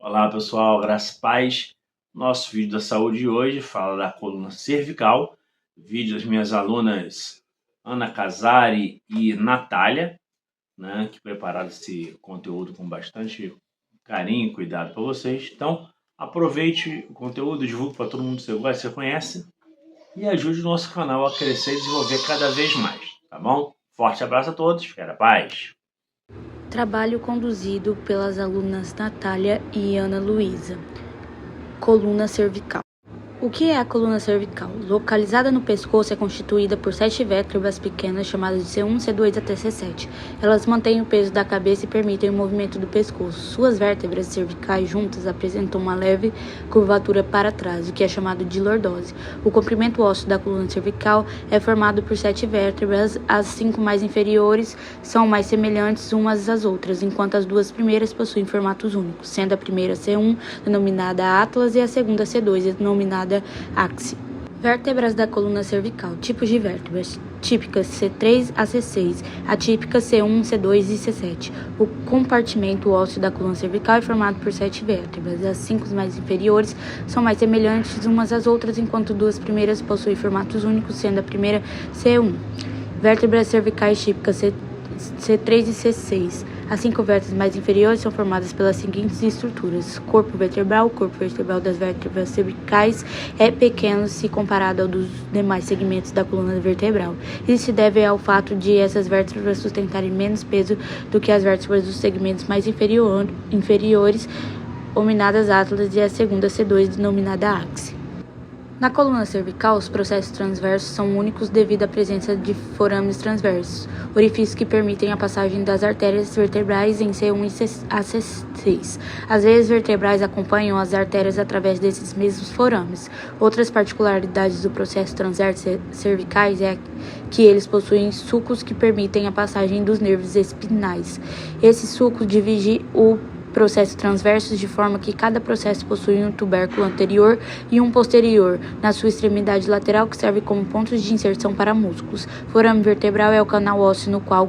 Olá pessoal, graças e paz. Nosso vídeo da saúde de hoje fala da coluna cervical. Vídeo das minhas alunas Ana Casari e Natália, que prepararam esse conteúdo com bastante carinho e cuidado para vocês. Então, aproveite o conteúdo, divulgue para todo mundo que você gosta, que você conhece e ajude o nosso canal a crescer e desenvolver cada vez mais, tá bom? Forte abraço a todos, fica a paz. Trabalho conduzido pelas alunas Natália e Ana Luísa. Coluna cervical. O que é a coluna cervical? Localizada no pescoço, é constituída por 7 vértebras pequenas chamadas de C1, C2 até C7. Elas mantêm o peso da cabeça e permitem o movimento do pescoço. Suas vértebras cervicais juntas apresentam uma leve curvatura para trás, o que é chamado de lordose. O comprimento ósseo da coluna cervical é formado por 7 vértebras. As 5 mais inferiores são mais semelhantes umas às outras, enquanto as 2 primeiras possuem formatos únicos, sendo a primeira C1, denominada Atlas, e a segunda C2, denominada Axis. Vértebras da coluna cervical. Tipos de vértebras: típicas C3 a C6, atípicas C1, C2 e C7. O compartimento ósseo da coluna cervical é formado por 7 vértebras. As 5 mais inferiores são mais semelhantes umas às outras, enquanto 2 primeiras possuem formatos únicos, sendo a primeira C1. Vértebras cervicais típicas C3 e C6. As 5 vértebras mais inferiores são formadas pelas seguintes estruturas: corpo vertebral. O corpo vertebral das vértebras cervicais é pequeno se comparado ao dos demais segmentos da coluna vertebral. Isso se deve ao fato de essas vértebras sustentarem menos peso do que as vértebras dos segmentos mais inferiores, denominadas Atlas, e a segunda C2, denominada Axis. Na coluna cervical, os processos transversos são únicos devido à presença de forames transversos, orifícios que permitem a passagem das artérias vertebrais em C1 e a C6. As veias vertebrais acompanham as artérias através desses mesmos forames. Outras particularidades do processo transverso cervicais é que eles possuem sulcos que permitem a passagem dos nervos espinais. Esses sulcos dividem o processo transverso de forma que cada processo possui um tubérculo anterior e um posterior na sua extremidade lateral, que serve como pontos de inserção para músculos. Forame vertebral é o canal ósseo no qual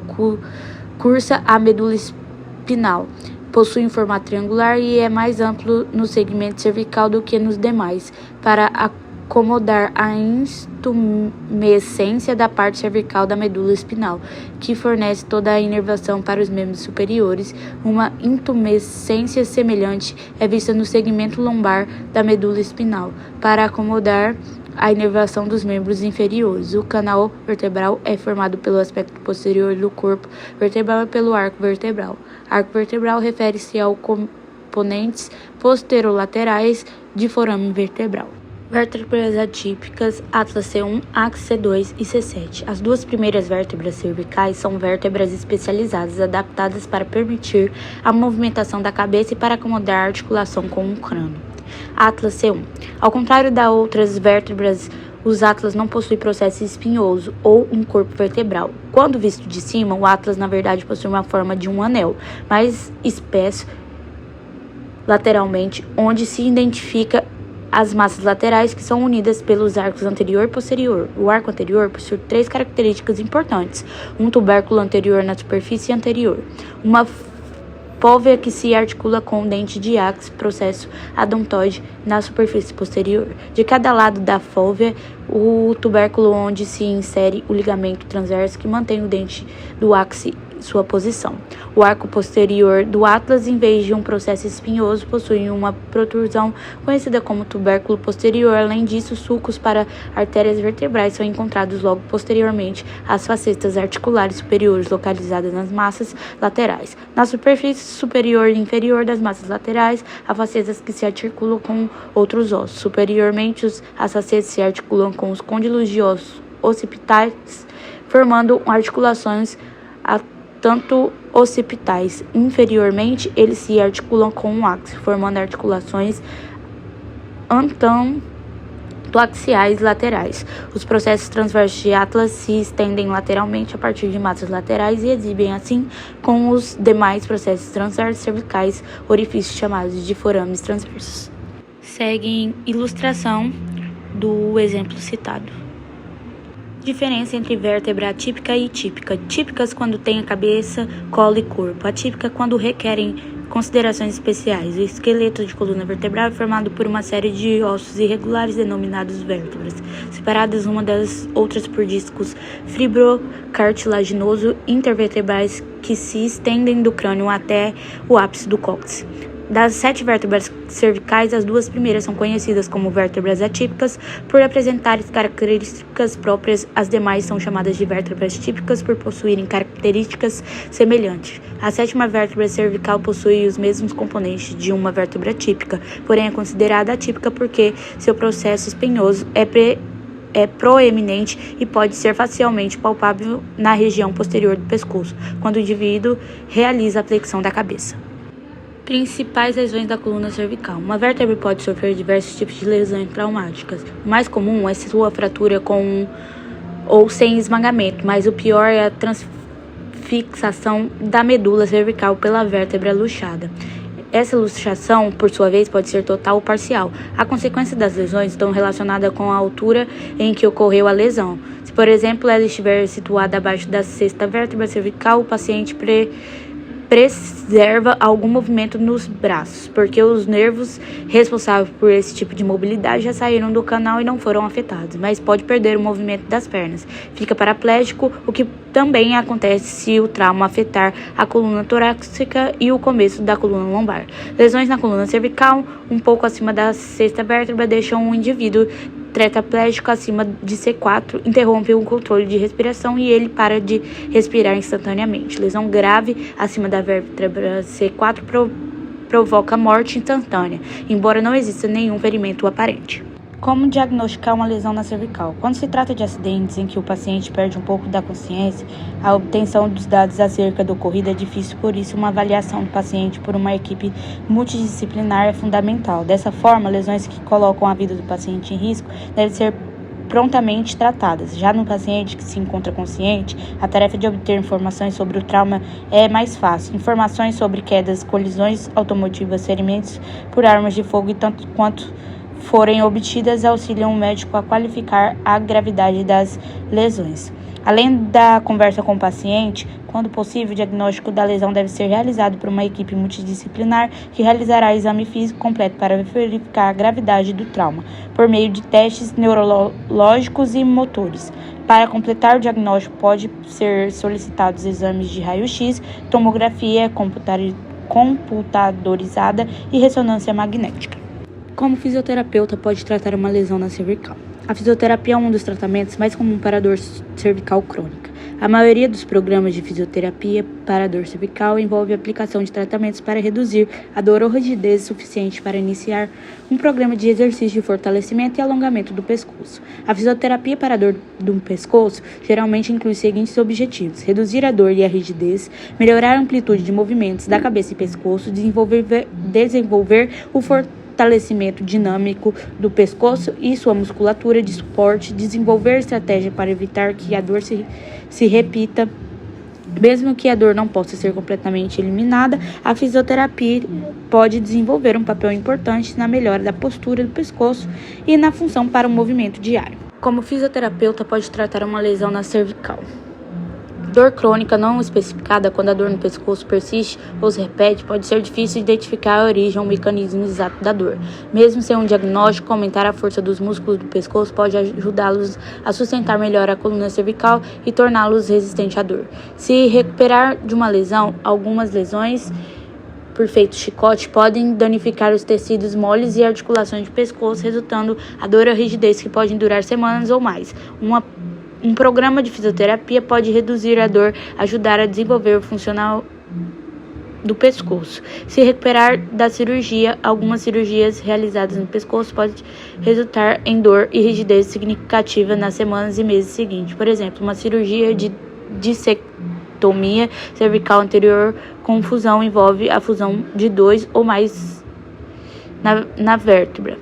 cursa a medula espinal. Possui um formato triangular e é mais amplo no segmento cervical do que nos demais, para acomodar a intumescência da parte cervical da medula espinal, que fornece toda a inervação para os membros superiores. Uma intumescência semelhante é vista no segmento lombar da medula espinal, para acomodar a inervação dos membros inferiores. O canal vertebral é formado pelo aspecto posterior do corpo vertebral e pelo arco vertebral. Arco vertebral refere-se aos componentes posterolaterais de forame vertebral. Vértebras atípicas: Atlas C1, Axis C2 e C7. As 2 primeiras vértebras cervicais são vértebras especializadas, adaptadas para permitir a movimentação da cabeça e para acomodar a articulação com o crânio. Atlas C1. Ao contrário das outras vértebras, os atlas não possuem processo espinhoso ou um corpo vertebral. Quando visto de cima, o atlas na verdade possui uma forma de um anel, mais espesso lateralmente, onde se identifica as massas laterais, que são unidas pelos arcos anterior e posterior. O arco anterior possui 3 características importantes: um tubérculo anterior na superfície anterior, uma fóvea que se articula com o dente de Axis, processo adontoide, na superfície posterior. De cada lado da fóvea, o tubérculo onde se insere o ligamento transverso que mantém o dente do Axis em sua posição. O arco posterior do Atlas, em vez de um processo espinhoso, possui uma protrusão conhecida como tubérculo posterior. Além disso, sulcos para artérias vertebrais são encontrados logo posteriormente às facetas articulares superiores, localizadas nas massas laterais. Na superfície superior e inferior das massas laterais, há facetas que se articulam com outros ossos. Superiormente, as facetas se articulam com os côndilos de ossos occipitais, formando articulações tanto occipitais. Inferiormente, eles se articulam com o axis, formando articulações antantoaxiais laterais. Os processos transversos de Atlas se estendem lateralmente a partir de massas laterais e exibem assim com os demais processos transversos cervicais orifícios chamados de forames transversos. Segue ilustração do exemplo citado. Diferença entre vértebra atípica e típica. Típicas quando tem a cabeça, colo e corpo. Atípica quando requerem Considerações especiais. O esqueleto de coluna vertebral é formado por uma série de ossos irregulares denominados vértebras, separadas uma das outras por discos fibrocartilaginoso intervertebrais que se estendem do crânio até o ápice do cóccix. Das 7 vértebras cervicais, as 2 primeiras são conhecidas como vértebras atípicas por apresentarem características próprias, as demais são chamadas de vértebras típicas por possuírem características semelhantes. A 7ª vértebra cervical possui os mesmos componentes de uma vértebra típica, porém é considerada atípica porque seu processo espinhoso é proeminente e pode ser facilmente palpável na região posterior do pescoço, quando o indivíduo realiza a flexão da cabeça. Principais lesões da coluna cervical. Uma vértebra pode sofrer diversos tipos de lesões traumáticas. O mais comum é sua fratura com ou sem esmagamento, mas o pior é a transfixação da medula cervical pela vértebra luxada. Essa luxação, por sua vez, pode ser total ou parcial. A consequência das lesões estão relacionadas com a altura em que ocorreu a lesão. Se, por exemplo, ela estiver situada abaixo da 6ª vértebra cervical, o paciente preserva algum movimento nos braços, porque os nervos responsáveis por esse tipo de mobilidade já saíram do canal e não foram afetados, mas pode perder o movimento das pernas. Fica paraplégico, o que também acontece se o trauma afetar a coluna torácica e o começo da coluna lombar. Lesões na coluna cervical, um pouco acima da 6ª vértebra, deixam o indivíduo tetraplégico acima de C4, interrompe o controle de respiração e ele para de respirar instantaneamente. Lesão grave acima da vértebra C4 provoca morte instantânea, embora não exista nenhum ferimento aparente. Como diagnosticar uma lesão na cervical? Quando se trata de acidentes em que o paciente perde um pouco da consciência, a obtenção dos dados acerca do ocorrido é difícil, por isso uma avaliação do paciente por uma equipe multidisciplinar é fundamental. Dessa forma, lesões que colocam a vida do paciente em risco devem ser prontamente tratadas. Já no paciente que se encontra consciente, a tarefa de obter informações sobre o trauma é mais fácil. Informações sobre quedas, colisões automotivas, ferimentos por armas de fogo e tanto quanto forem obtidas auxiliam o médico a qualificar a gravidade das lesões. Além da conversa com o paciente, quando possível, o diagnóstico da lesão deve ser realizado por uma equipe multidisciplinar que realizará exame físico completo para verificar a gravidade do trauma, por meio de testes neurológicos e motores. Para completar o diagnóstico, pode ser solicitados exames de raio-x, tomografia computadorizada e ressonância magnética. Como fisioterapeuta pode tratar uma lesão na cervical? A fisioterapia é um dos tratamentos mais comuns para a dor cervical crônica. A maioria dos programas de fisioterapia para a dor cervical envolve a aplicação de tratamentos para reduzir a dor ou rigidez suficiente para iniciar um programa de exercício de fortalecimento e alongamento do pescoço. A fisioterapia para a dor do pescoço geralmente inclui os seguintes objetivos: reduzir a dor e a rigidez, melhorar a amplitude de movimentos da cabeça e pescoço, desenvolver o fortalecimento dinâmico do pescoço e sua musculatura de suporte, desenvolver estratégia para evitar que a dor se repita. Mesmo que a dor não possa ser completamente eliminada, a fisioterapia pode desenvolver um papel importante na melhora da postura do pescoço e na função para o movimento diário. Como fisioterapeuta pode tratar uma lesão na cervical? Dor crônica não especificada, quando a dor no pescoço persiste ou se repete, pode ser difícil identificar a origem ou o mecanismo exato da dor. Mesmo sem um diagnóstico, aumentar a força dos músculos do pescoço pode ajudá-los a sustentar melhor a coluna cervical e torná-los resistentes à dor. Se recuperar de uma lesão, algumas lesões por feito chicote podem danificar os tecidos moles e articulações do pescoço, resultando a dor ou rigidez que podem durar semanas ou mais. Um programa de fisioterapia pode reduzir a dor, ajudar a desenvolver o funcional do pescoço. Se recuperar da cirurgia, algumas cirurgias realizadas no pescoço podem resultar em dor e rigidez significativa nas semanas e meses seguintes. Por exemplo, uma cirurgia de dissectomia cervical anterior com fusão envolve a fusão de 2 ou mais na vértebra.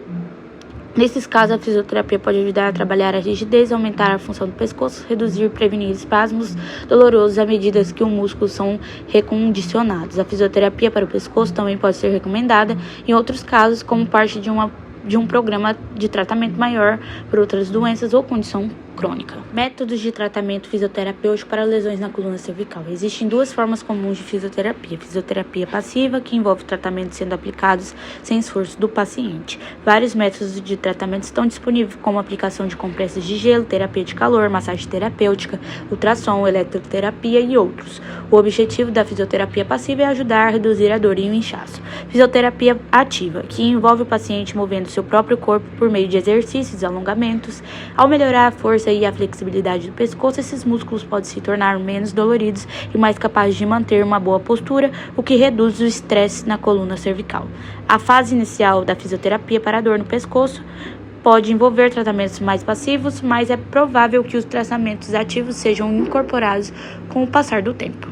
Nesses casos, a fisioterapia pode ajudar a trabalhar a rigidez, aumentar a função do pescoço, reduzir e prevenir espasmos dolorosos à medida que os músculos são recondicionados. A fisioterapia para o pescoço também pode ser recomendada em outros casos, como parte de um programa de tratamento maior por outras doenças ou condições crônica. Métodos de tratamento fisioterapêutico para lesões na coluna cervical. Existem duas formas comuns de fisioterapia. Fisioterapia passiva, que envolve tratamentos sendo aplicados sem esforço do paciente. Vários métodos de tratamento estão disponíveis, como aplicação de compressas de gelo, terapia de calor, massagem terapêutica, ultrassom, eletroterapia e outros. O objetivo da fisioterapia passiva é ajudar a reduzir a dor e o inchaço. Fisioterapia ativa, que envolve o paciente movendo seu próprio corpo por meio de exercícios e alongamentos. Ao melhorar a força e a flexibilidade do pescoço, esses músculos podem se tornar menos doloridos e mais capazes de manter uma boa postura, o que reduz o estresse na coluna cervical. A fase inicial da fisioterapia para a dor no pescoço pode envolver tratamentos mais passivos, mas é provável que os tratamentos ativos sejam incorporados com o passar do tempo.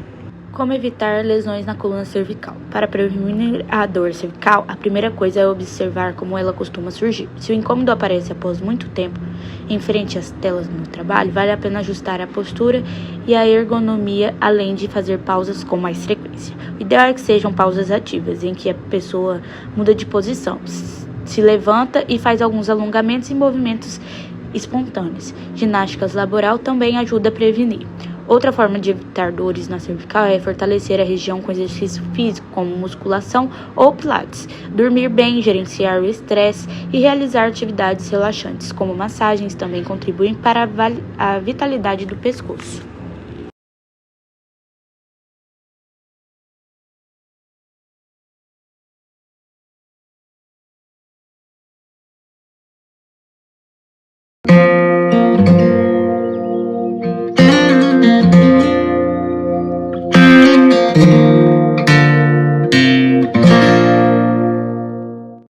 Como evitar lesões na coluna cervical? Para prevenir a dor cervical, a primeira coisa é observar como ela costuma surgir. Se o incômodo aparece após muito tempo em frente às telas no trabalho, vale a pena ajustar a postura e a ergonomia, além de fazer pausas com mais frequência. O ideal é que sejam pausas ativas, em que a pessoa muda de posição, se levanta e faz alguns alongamentos e movimentos espontâneos. Ginásticas laboral também ajuda a prevenir. Outra forma de evitar dores na cervical é fortalecer a região com exercício físico, como musculação ou pilates, dormir bem, gerenciar o estresse e realizar atividades relaxantes, como massagens, também contribuem para a vitalidade do pescoço.